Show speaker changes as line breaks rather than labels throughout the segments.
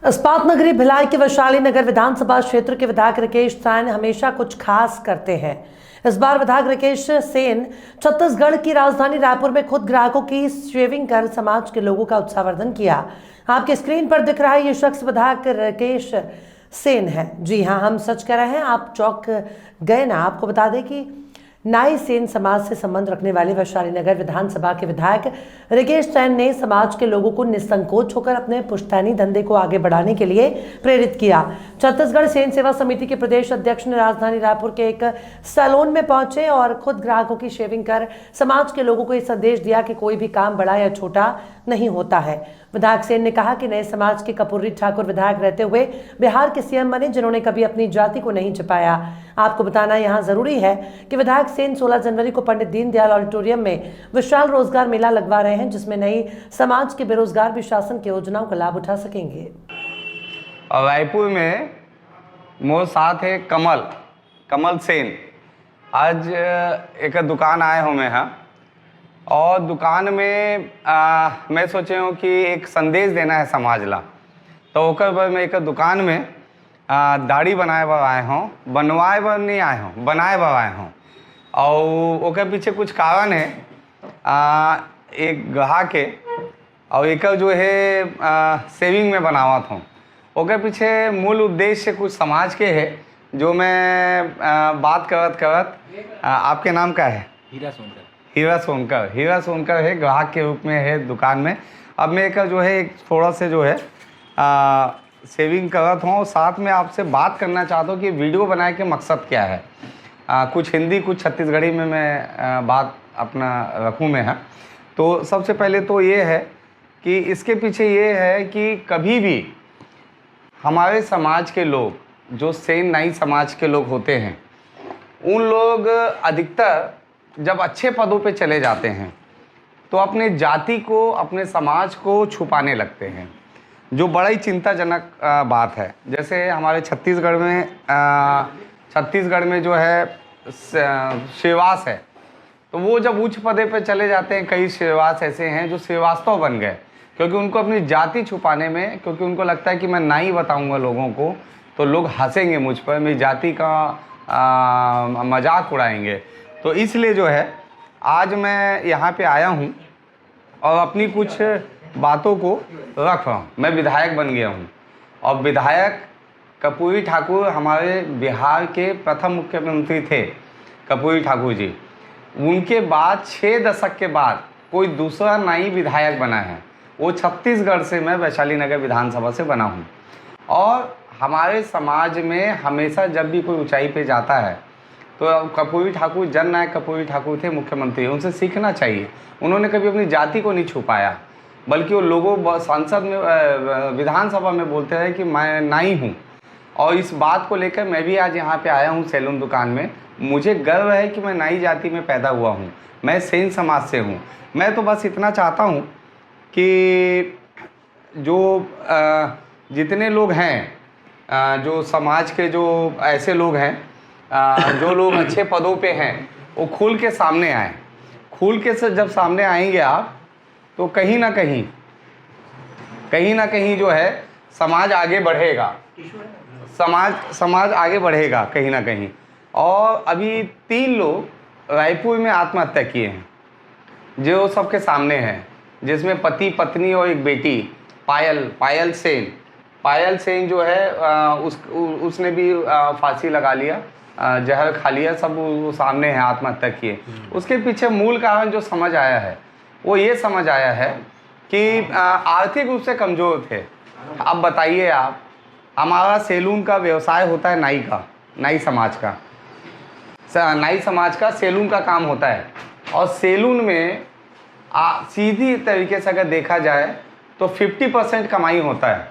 इस्पात नगरी भिलाई के वैशाली नगर विधानसभा क्षेत्र के विधायक राकेश सेन हमेशा कुछ खास करते हैं। इस बार विधायक राकेश सेन छत्तीसगढ़ की राजधानी रायपुर में खुद ग्राहकों की शेविंग कर समाज के लोगों का उत्साहवर्धन किया। आपके स्क्रीन पर दिख रहा है ये शख्स विधायक राकेश सेन है। जी हाँ, हम सच कह रहे हैं, आप चौंक गए ना। आपको बता दें कि नाई सेन समाज से संबंध रखने वाले वैशाली नगर विधानसभा के विधायक राकेश सेन ने समाज के लोगों को निसंकोच होकर अपने पुश्तैनी धंधे को आगे बढ़ाने के लिए प्रेरित किया। छत्तीसगढ़ सेन सेवा समिति के प्रदेश अध्यक्ष ने राजधानी रायपुर के एक सैलून में पहुंचे और खुद ग्राहकों की शेविंग कर समाज के लोगों को ये संदेश दिया कि कोई भी काम बड़ा या छोटा नहीं होता है। विधायक सेन ने कहा कि नए समाज के कर्पूरी ठाकुर विधायक रहते हुए बिहार के सीएम बने, जिन्होंने कभी अपनी जाति को नहीं छिपाया। आपको बताना यहाँ जरूरी है कि विधायक सेन 16 जनवरी को पंडित दीनदयाल ऑडिटोरियम में विशाल रोजगार मेला लगवा रहे हैं, जिसमें नई समाज के बेरोजगार भी शासन की योजनाओं का लाभ उठा सकेंगे।
रायपुर में मोर साथ है कमल सेन। आज एक दुकान आए हूँ मैं यहाँ, और दुकान में मैं सोचे हूँ कि एक संदेश देना है समाज ला। तो ओकर पर मैं एक दुकान में दाढ़ी बनाए बर आए हूँ, बनवाए बर नहीं आए हूँ, बनाए बर आए हूँ। और ओकर पीछे कुछ कारण है। एक ग्राहक है और एक जो है सेविंग में बनावत हूँ। ओकर पीछे मूल उद्देश्य कुछ समाज के है, जो मैं बात करत आपके नाम क्या है? हीरा सोनकर है, ग्राहक के रूप में है दुकान में। अब मैं एक जो है एक थोड़ा से जो है सेविंग करत हूँ, साथ में आपसे बात करना चाहता हूँ कि वीडियो बनाए के मकसद क्या है। कुछ हिंदी कुछ छत्तीसगढ़ी में मैं बात अपना रखूँ मैं है। तो सबसे पहले तो ये है कि इसके पीछे ये है कि कभी भी हमारे समाज के लोग, जो सेन नाई समाज के लोग होते हैं, उन लोग अधिकतर जब अच्छे पदों पे चले जाते हैं तो अपने जाति को, अपने समाज को छुपाने लगते हैं, जो बड़ा ही चिंताजनक बात है। जैसे हमारे छत्तीसगढ़ में जो है श्रीवास है, तो वो जब उच्च पदे पे चले जाते हैं, कई श्रीवास ऐसे हैं जो श्रीवास्तव बन गए, क्योंकि उनको अपनी जाति छुपाने में, क्योंकि उनको लगता है कि मैं नाई बताऊंगा लोगों को तो लोग हंसेंगे मुझ पर, मेरी जाति का मजाक उड़ाएंगे। तो इसलिए जो है आज मैं यहाँ पे आया हूँ और अपनी कुछ बातों को रख रहा हूँ। मैं विधायक बन गया हूँ, और विधायक कर्पूरी ठाकुर हमारे बिहार के प्रथम मुख्यमंत्री थे, कर्पूरी ठाकुर जी। उनके बाद 6 दशक के बाद कोई दूसरा नाई विधायक बना है, वो छत्तीसगढ़ से मैं वैशाली नगर विधानसभा से बना हूँ। और हमारे समाज में हमेशा जब भी कोई ऊंचाई पे जाता है तो कर्पूरी ठाकुर, जननायक कर्पूरी ठाकुर थे मुख्यमंत्री, उनसे सीखना चाहिए। उन्होंने कभी अपनी जाति को नहीं छुपाया, बल्कि वो लोगों संसद में, विधानसभा में बोलते हैं कि मैं नाई हूँ। और इस बात को लेकर मैं भी आज यहाँ पे आया हूँ सैलून दुकान में। मुझे गर्व है कि मैं नाई जाति में पैदा हुआ हूँ, मैं सेन समाज से हूँ। मैं तो बस इतना चाहता हूँ कि जो जितने लोग हैं, जो समाज के जो ऐसे लोग हैं, जो लोग अच्छे पदों पे हैं, वो खुल के सामने आए। खुल के से जब सामने आएंगे आप, तो कहीं ना कहीं जो है समाज आगे बढ़ेगा, समाज आगे बढ़ेगा कहीं ना कहीं। और अभी 3 लोग रायपुर में आत्महत्या किए हैं, जो सबके सामने हैं, जिसमें पति पत्नी और एक बेटी पायल सेन जो है उसने भी फांसी लगा लिया, जहर खा लिया, सब वो सामने है, आत्महत्या किए। उसके पीछे मूल कारण जो समझ आया है, वो ये समझ आया है कि आर्थिक रूप से कमज़ोर थे। अब बताइए आप, हमारा सैलून का व्यवसाय होता है नाई समाज का सैलून का काम होता है। और सैलून में सीधी तरीके से अगर देखा जाए तो 50% कमाई होता है।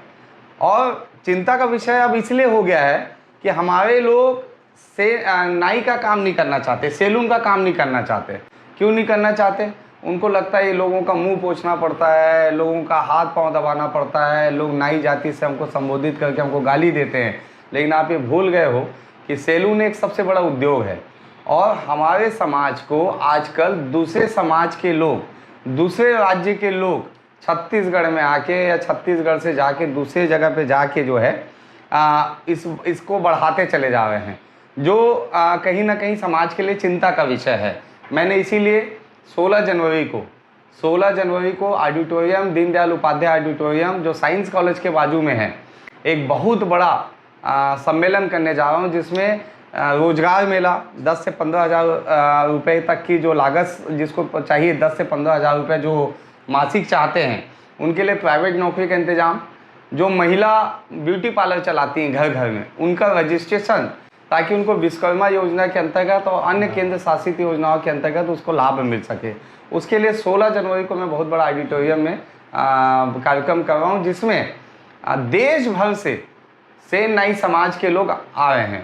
और चिंता का विषय अब इसलिए हो गया है कि हमारे लोग नाई का काम नहीं करना चाहते, सैलून का काम नहीं करना चाहते। क्यों नहीं करना चाहते? उनको लगता है ये लोगों का मुंह पोंछना पड़ता है, लोगों का हाथ पांव दबाना पड़ता है, लोग नाई जाति से हमको संबोधित करके हमको गाली देते हैं। लेकिन आप ये भूल गए हो कि सैलून एक सबसे बड़ा उद्योग है। और हमारे समाज को आजकल दूसरे समाज के लोग, दूसरे राज्य के लोग छत्तीसगढ़ में आके या छत्तीसगढ़ से जाके दूसरे जगह पे जाके जो है इसको बढ़ाते चले जा रहे हैं, जो कहीं ना कहीं समाज के लिए चिंता का विषय है। मैंने इसीलिए 16 जनवरी को ऑडिटोरियम, दीनदयाल उपाध्याय ऑडिटोरियम जो साइंस कॉलेज के बाजू में है, एक बहुत बड़ा सम्मेलन करने जा रहा हूँ, जिसमें रोजगार मेला 10 से 15 हज़ार रुपये तक की जो लागत जिसको चाहिए, 10 से 15 हज़ार रुपये जो मासिक चाहते हैं, उनके लिए प्राइवेट नौकरी का इंतजाम, जो महिला ब्यूटी पार्लर चलाती हैं घर घर में, उनका रजिस्ट्रेशन, ताकि उनको विश्वकर्मा योजना के अंतर्गत और अन्य केंद्र शासित योजनाओं के अंतर्गत उसको लाभ मिल सके। उसके लिए 16 जनवरी को मैं बहुत बड़ा ऑडिटोरियम में कार्यक्रम कर रहा हूँ, जिसमें देश भर से सेन नाई समाज के लोग आ रहे हैं।